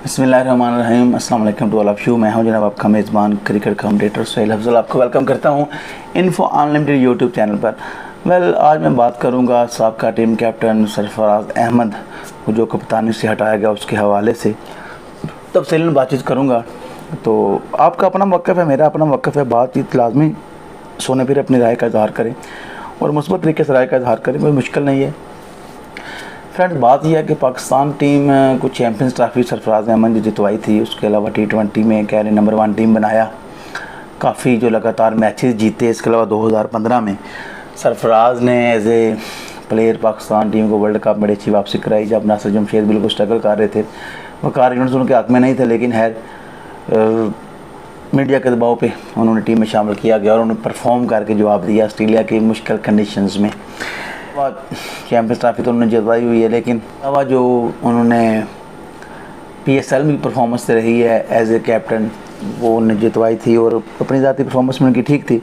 बिस्मिल्लाहिर्रहमानिर्रहीम। अस्सलाम वालेकुम टू ऑल ऑफ यू। मैं हूं जनाब आपका मेज़बान क्रिकेट कमेंटेटर सुहेल अफजल। आपको वेलकम करता हूं इन्फो अनलिमिटेड यूट्यूब चैनल पर। आज मैं बात करूंगा साबका टीम कैप्टन सरफराज अहमद को जो कप्तानी से हटाया गया उसके हवाले से तफसीलन बातचीत करूंगा। तो आपका अपना मौक़िफ़ है, मेरा अपना मौक़िफ़ है। बातचीत लाजमी सोने फिर अपनी राय का इज़हार करें और मुस्बत तरीके से राय का इज़हार करें, कोई मुश्किल नहीं है। फ्रेंड्स, बात यह है कि पाकिस्तान टीम को चैम्पियंस ट्रॉफी सरफराज अहमद ने जितवाई थी। उसके अलावा T20 में कह रहे नंबर 1 टीम बनाया, काफ़ी जो लगातार मैचेस जीते। इसके अलावा 2015 में सरफराज ने as a player Pakistan team को वर्ल्ड कप में अच्छी वापसी कराई, जब नासिर जमशेद बिल्कुल स्ट्रगल कर रहे थे। वकार यूनिट्स उनके हाथ में नहीं थे, लेकिन मीडिया के दबाव पे उन्होंने टीम में शामिल किया गया और उन्होंने परफॉर्म करके जवाब दिया ऑस्ट्रेलिया की मुश्किल कंडीशंस में। चैम्पियंस ट्रॉफी तो उन्होंने जितवाई हुई है, लेकिन अलावा जो उन्होंने PSL में परफॉर्मेंस रही है एज ए कैप्टन, वो उन्होंने जितवाई थी और अपनी ज़ाती परफॉर्मेंस में उनकी ठीक थी।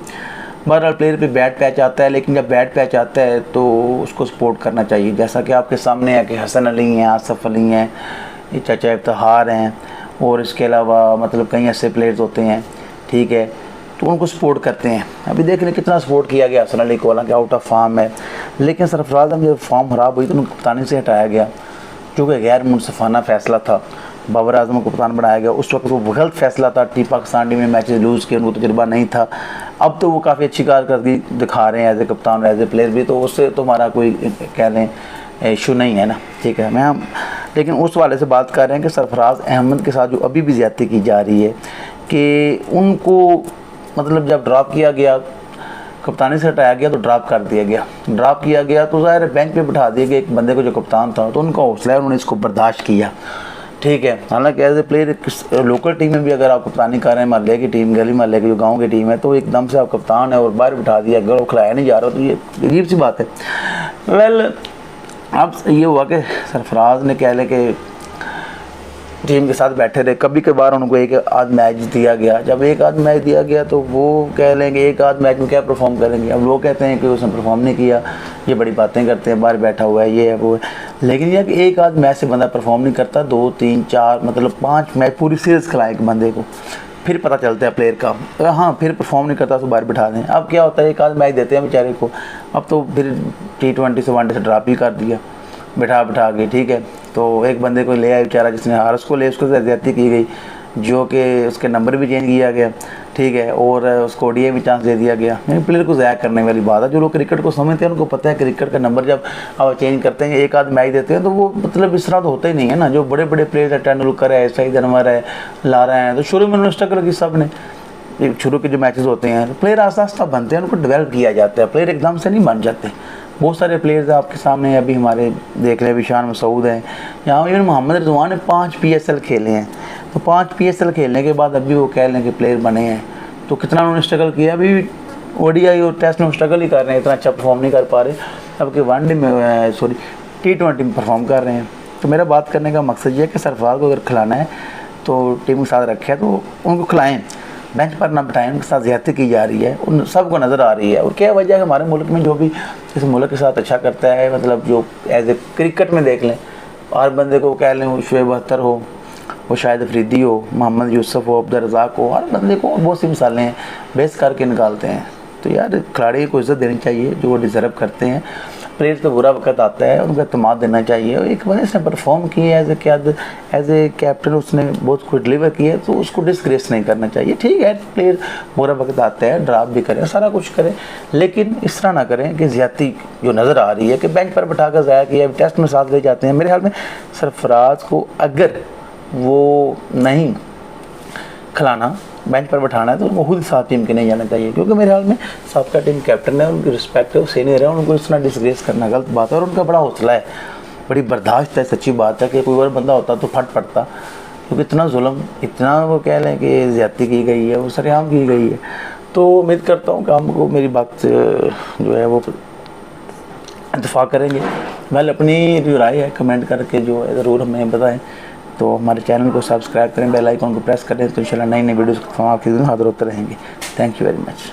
बहरहाल प्लेयर पे बैड पैच आता है, लेकिन जब बैड पैच आता है तो उसको सपोर्ट करना चाहिए। जैसा कि आपके सामने है कि हसन अली हैं, आसफ अली हैं, ये चाचा इफ्तिखार हैं और इसके अलावा मतलब कई ऐसे प्लेयर्स होते हैं, ठीक है, तो उनको सपोर्ट करते हैं। अभी देख लें कितना सपोर्ट किया गया हसन अली को, हालांकि आउट ऑफ फॉर्म है, लेकिन सरफराज में जब फॉर्म ख़राब हुई तो उनको कप्तानी से हटाया गया, जो कि गैर मुनसिफाना फ़ैसला था। बाबर आजम को कप्तान बनाया गया, उस वक्त वो गलत फ़ैसला था। पाकिस्तान टीम में मैचेस लूज़ किए, उनको तजुर्बा नहीं था। अब तो वो काफ़ी अच्छी कारकर्दगी दिखा रहे हैं एज ए कप्तान, एज ए प्लेयर भी, तो उससे तो हमारा कोई कह लें इशू नहीं है ना, ठीक है। लेकिन उस वाले से बात कर रहे हैं कि सरफराज अहमद के साथ जो अभी भी ज़्यादती की जा रही है कि उनको मतलब जब ड्रॉप किया गया, कप्तानी से हटाया गया तो ड्रॉप कर दिया गया। ड्रॉप किया गया तो ज़ाहिर है बेंच पे बिठा दिया गया एक बंदे को जो कप्तान था, तो उनका हौसला है, उन्होंने इसको बर्दाश्त किया, ठीक है। हालांकि as a player local team में भी अगर आप कप्तानी कर रहे हैं, महल्ले की टीम, गली महल्ले की जो गाँव की टीम है, तो एकदम से आप कप्तान है और बाहर बिठा दिया, अगर खिलाया नहीं जा रहा, तो ये अजीब सी बात है। वेल, अब ये हुआ कि सरफराज ने कह लें कि टीम के साथ बैठे रहे, कभी कभार उनको एक आध मैच दिया गया। जब एक आध मैच दिया गया तो वो कह लेंगे एक आध मैच में क्या परफॉर्म करेंगे। अब लोग कहते हैं कि उसने परफॉर्म नहीं किया, ये बड़ी बातें करते हैं, बाहर बैठा हुआ है, ये है वो है। लेकिन यह कि एक आध मैच से बंदा परफॉर्म नहीं करता, 2 3 4 मतलब 5 मैच पूरी सीरीज़ खिलाएं एक बंदे को, फिर पता चलता है प्लेयर का। हाँ, फिर परफॉर्म नहीं करता तो बाहर बिठा दें। अब क्या होता है, एक आध मैच देते हैं बेचारे को, अब तो फिर T20 से वनडे से ड्रॉप ही कर दिया बिठा के, ठीक है। तो एक बंदे को ले आया बेचारा जिसने हार, उसको ले उसको ज़्यादती की गई, जो कि उसके नंबर भी चेंज किया गया, ठीक है, और उसको ODI भी चांस दे दिया गया। प्लेयर को ज़ाया करने वाली बात है। जो लोग क्रिकेट को समझते हैं उनको पता है क्रिकेट का नंबर जब आप चेंज करते हैं, एक आध मैच देते हैं, तो वो मतलब इस तरह तो होता ही नहीं है ना। जो बड़े बड़े प्लेयर है, तेंदुलकर है, सईद अनवर है, लारा है, तो शुरू में उन्होंने स्ट्रगल की सब ने। शुरू के जो मैचेस होते हैं, प्लेयर आस्ता आस्ता बनते हैं, उनको डेवलप किया जाता है, प्लेयर एकदम से नहीं बन जाते। बहुत सारे प्लेयर्स आपके सामने अभी हमारे देख रहे हैं, विशान मसूद हैं, यहाँ इवन मोहम्मद रिजवान ने 5 PSL खेले हैं। तो 5 PSL खेलने के बाद अभी वो कह लें कि प्लेयर बने हैं, तो कितना उन्होंने स्ट्रगल किया। अभी ODI और टेस्ट में स्ट्रगल ही कर रहे हैं, इतना अच्छा परफॉर्म नहीं कर पा रहे। अब के वनडे में T20 में परफॉर्म कर रहे हैं। तो मेरा बात करने का मकसद ये है कि सरफराज को अगर खिलाना है तो टीम के साथ रखे तो उनको खिलाएँ, बेंच पर ना बिठाएं। उनके साथ ज़्यादती की जा रही है, उन सबको नज़र आ रही है। और क्या वजह है, हमारे मुल्क में जो भी इस मुल्क के साथ अच्छा करता है, मतलब जो एज ए क्रिकेट में देख लें, हर बंदे को कह लें, वो शुएब अख्तर हो, वो शाहिद अफरीदी हो, मोहम्मद यूसुफ हो, अब्दुल रज़ाक हो, हर बंदे को बहुत सी मिसालें हैं, बेस करके निकालते हैं। तो यार खिलाड़ी को इज़्ज़त देनी चाहिए जो वो डिज़र्व करते हैं। प्लेयर्स पे बुरा वक्त आता है, उनको अतमाद देना चाहिए। और एक बंदे इसने परफॉर्म किए एज ए कैप्टन, उसने बहुत कुछ डिलीवर किया, तो उसको डिसग्रेस नहीं करना चाहिए। ठीक है, प्लेयर बुरा वक्त आता है, ड्रॉप भी करें, सारा कुछ करें, लेकिन इस तरह ना करें कि ज़्यादती जो नज़र आ रही है कि बेंच पर बैठा कर ज़ाया किया, टेस्ट में साथ ले जाते हैं। मेरे ख्याल में सरफराज को अगर वो नहीं खिलाना, बेंच पर बैठाना है, तो उनको खुद साथ टीम के नहीं जाना चाहिए, क्योंकि मेरे ख्याल में सबका टीम कैप्टन है, उनकी रिस्पेक्ट है, वो सीनियर है, उनको इस तरह डिसग्रेस करना गलत बात है। और उनका बड़ा हौसला है, बड़ी बर्दाश्त है। सच्ची बात है कि कोई और बंदा होता तो फट पड़ता, क्योंकि इतना जुल्म, इतना वो कह लें कि ज़्यादती की गई है, वो सरेआम की गई है। तो उम्मीद करता हूँ कि आपको मेरी बात जो है वो इत्तेफाक करेंगे। वेल, अपनी जो राय है कमेंट करके जो है ज़रूर हमें बताएं। तो हमारे चैनल को सब्सक्राइब करें, बेल आइकन को प्रेस करें, तो इंशाल्लाह नई नई वीडियोज़ आपके हाजिर होते रहेंगे। Thank you very much.